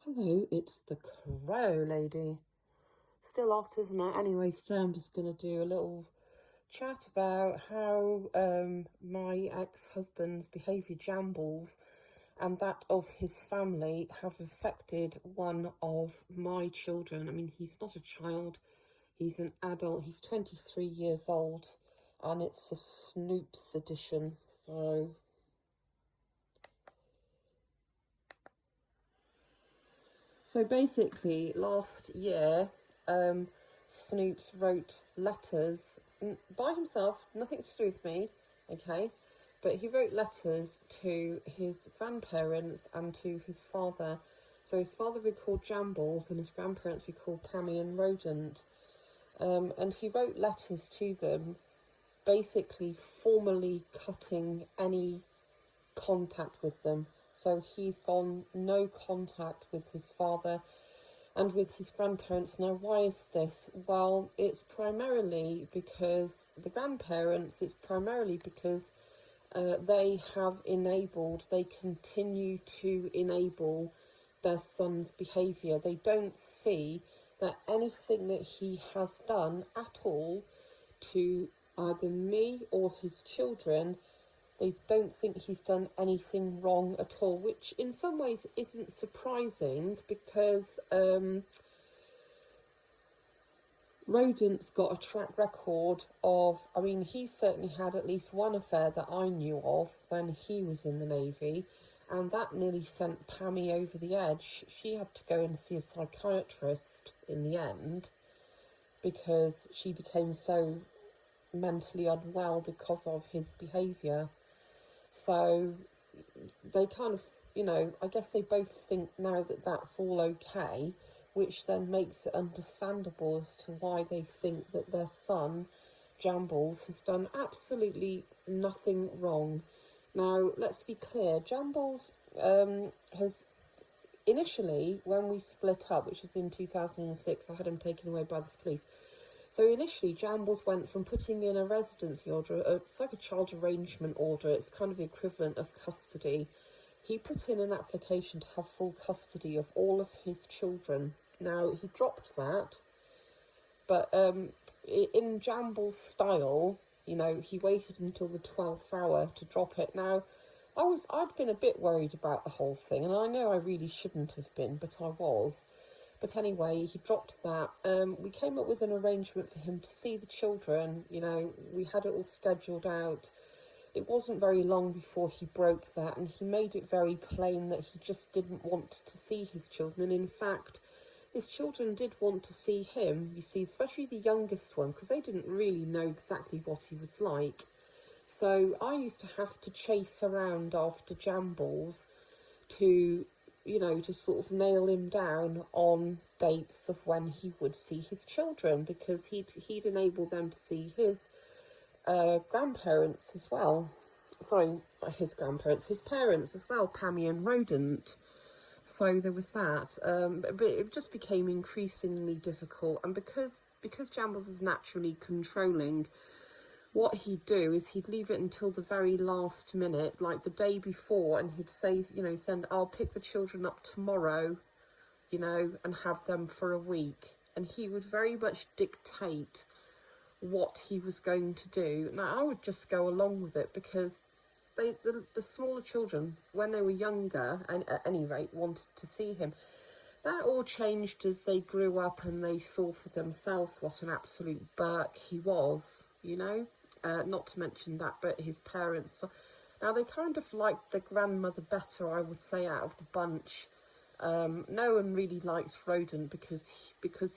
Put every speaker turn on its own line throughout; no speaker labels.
Hello, it's the Crow Lady. Still hot, isn't it? Anyway, today I'm just going to do a little chat about how my ex-husband's behaviour, Jambles, and that of his family have affected one of my children. I mean, he's not a child, he's an adult, he's 23 years old, and it's a Snoops edition, So basically, last year, Snoops wrote letters by himself, nothing to do with me, okay? But he wrote letters to his grandparents and to his father. So his father we called Jambles and his grandparents we called Pammy and Rodent. And he wrote letters to them, basically formally cutting any contact with them. So he's gone no contact with his father and with his grandparents. Now, why is this? Well, it's primarily because the grandparents, they continue to enable their son's behaviour. They don't see that anything that he has done at all to either me or his children, they don't think he's done anything wrong at all, which in some ways isn't surprising because Rodent's got a track record of, I mean, he certainly had at least one affair that I knew of when he was in the Navy, and that nearly sent Pammy over the edge. She had to go and see a psychiatrist in the end because she became so mentally unwell because of his behaviour. So they kind of, I guess they both think now that that's all okay, which then makes it understandable as to why they think that their son, Jambles, has done absolutely nothing wrong. Now, let's be clear, Jambles has initially, when we split up, which was in 2006, I had him taken away by the police. So initially, Jambles went from putting in a residency order, it's like a child arrangement order, it's kind of the equivalent of custody. He put in an application to have full custody of all of his children. Now, he dropped that, but in Jambles' style, he waited until the 12th hour to drop it. Now, I'd been a bit worried about the whole thing, and I know I really shouldn't have been, but I was. But anyway, he dropped that. We came up with an arrangement for him to see the children. We had it all scheduled out. It wasn't very long before he broke that, and he made it very plain that he just didn't want to see his children. And in fact, his children did want to see him, you see, especially the youngest one, because they didn't really know exactly what he was like. So I used to have to chase around after Jambles to, to sort of nail him down on dates of when he would see his children, because he'd enable them to see his grandparents as well. Sorry, not his grandparents, his parents as well, Pammy and Rodent. So there was that, but it just became increasingly difficult. And because Jambles is naturally controlling, what he'd do is he'd leave it until the very last minute, like the day before, and he'd say, send, I'll pick the children up tomorrow, and have them for a week. And he would very much dictate what he was going to do. Now, I would just go along with it because the smaller children, when they were younger, and at any rate, wanted to see him. That all changed as they grew up and they saw for themselves what an absolute Burke he was, not to mention that, but his parents. So, now, they kind of liked the grandmother better, I would say, out of the bunch. No one really likes Rodent because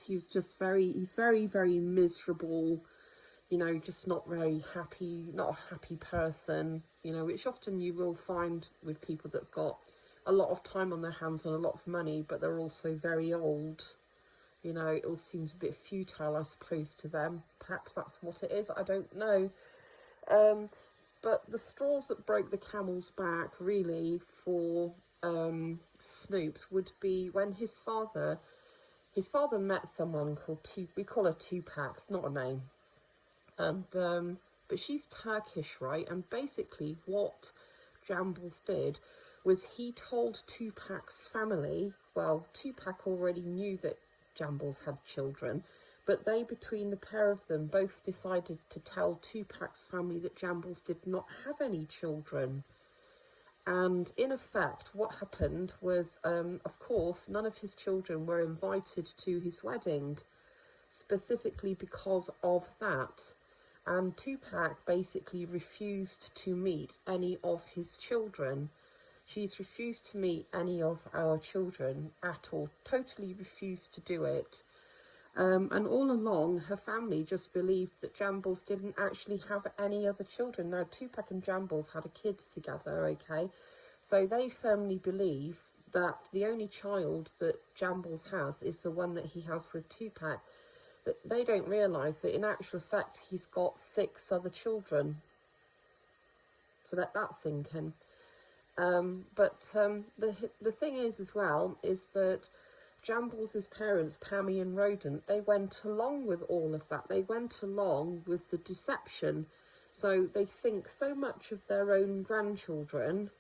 he's just he's very, very miserable, just not very happy, not a happy person, which often you will find with people that have got a lot of time on their hands and a lot of money, but they're also very old. It all seems a bit futile, I suppose, to them. Perhaps that's what it is, I don't know. But the straws that broke the camel's back, really, for Snoops would be when his father met someone called we call her Tupac, it's not a name. And but she's Turkish, right? And basically what Jambles did was he told Tupac's family, well, Tupac already knew that Jambles had children, but they, between the pair of them, both decided to tell Tupac's family that Jambles did not have any children. And in effect, what happened was, of course, none of his children were invited to his wedding, specifically because of that. And Tupac basically refused to meet any of his children. She's refused to meet any of our children at all, totally refused to do it. And all along, her family just believed that Jambles didn't actually have any other children. Now, Tupac and Jambles had a kid together, okay? So they firmly believe that the only child that Jambles has is the one that he has with Tupac. That they don't realise that in actual fact he's got 6 other children. So let that sink in. But the thing is as well is that Jambles' parents, Pammy and Rodent, they went along with all of that. They went along with the deception. So they think so much of their own grandchildren,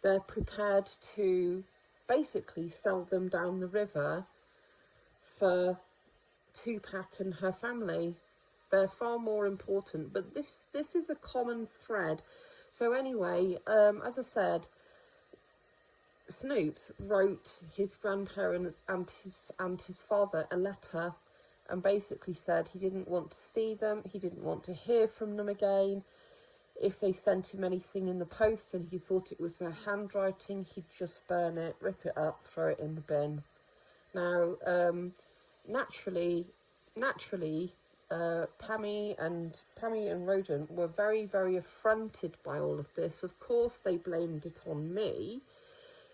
they're prepared to basically sell them down the river for Tupac and her family. They're far more important. But this is a common thread. So anyway, as I said, Snoops wrote his grandparents and his father a letter and basically said he didn't want to see them, he didn't want to hear from them again. If they sent him anything in the post and he thought it was their handwriting, he'd just burn it, rip it up, throw it in the bin. Now, naturally, Pammy and Rodent were very, very affronted by all of this. Of course, they blamed it on me,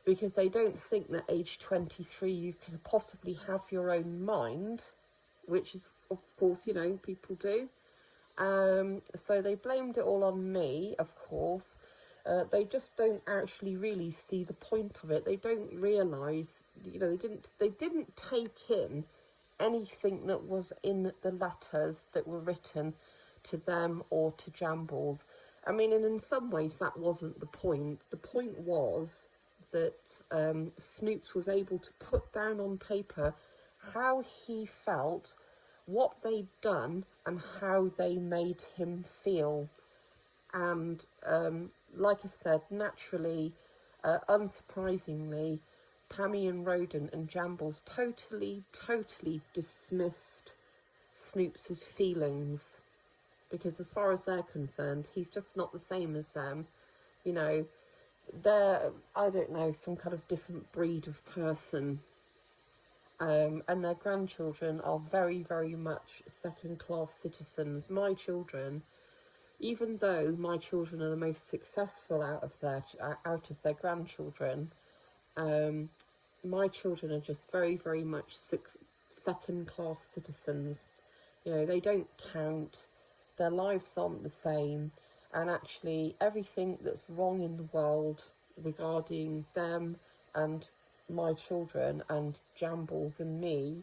because they don't think that age 23 you can possibly have your own mind, which is, of course, people do. So they blamed it all on me, of course. They just don't actually really see the point of it. They don't realise, they didn't take in anything that was in the letters that were written to them or to Jambles. I mean, and in some ways that wasn't the point. The point was that Snoops was able to put down on paper how he felt, what they'd done, and how they made him feel. And like I said, naturally, unsurprisingly, Pammy and Rodent and Jambles totally dismissed Snoops' feelings, because as far as they're concerned, he's just not the same as them. They're, I don't know, some kind of different breed of person. And their grandchildren are very, very much second-class citizens. My children, even though my children are the most successful out of their grandchildren, my children are just very, very much second-class citizens. They don't count. Their lives aren't the same. And actually, everything that's wrong in the world regarding them and my children and Jambles and me,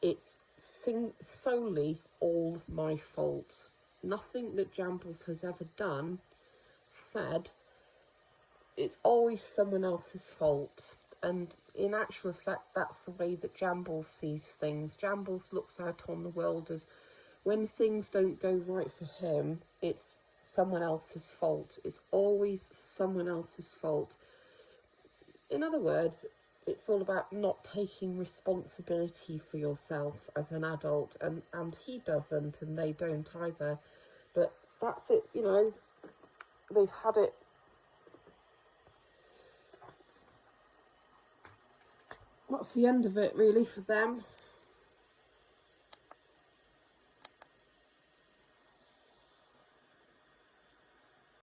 it's solely all my fault. Nothing that Jambles has ever done, said, it's always someone else's fault. And in actual fact, that's the way that Jambles sees things. Jambles looks out on the world as, when things don't go right for him, it's someone else's fault. It's always someone else's fault. In other words, it's all about not taking responsibility for yourself as an adult, and he doesn't, and they don't either. But that's it, they've had it. That's the end of it, really, for them.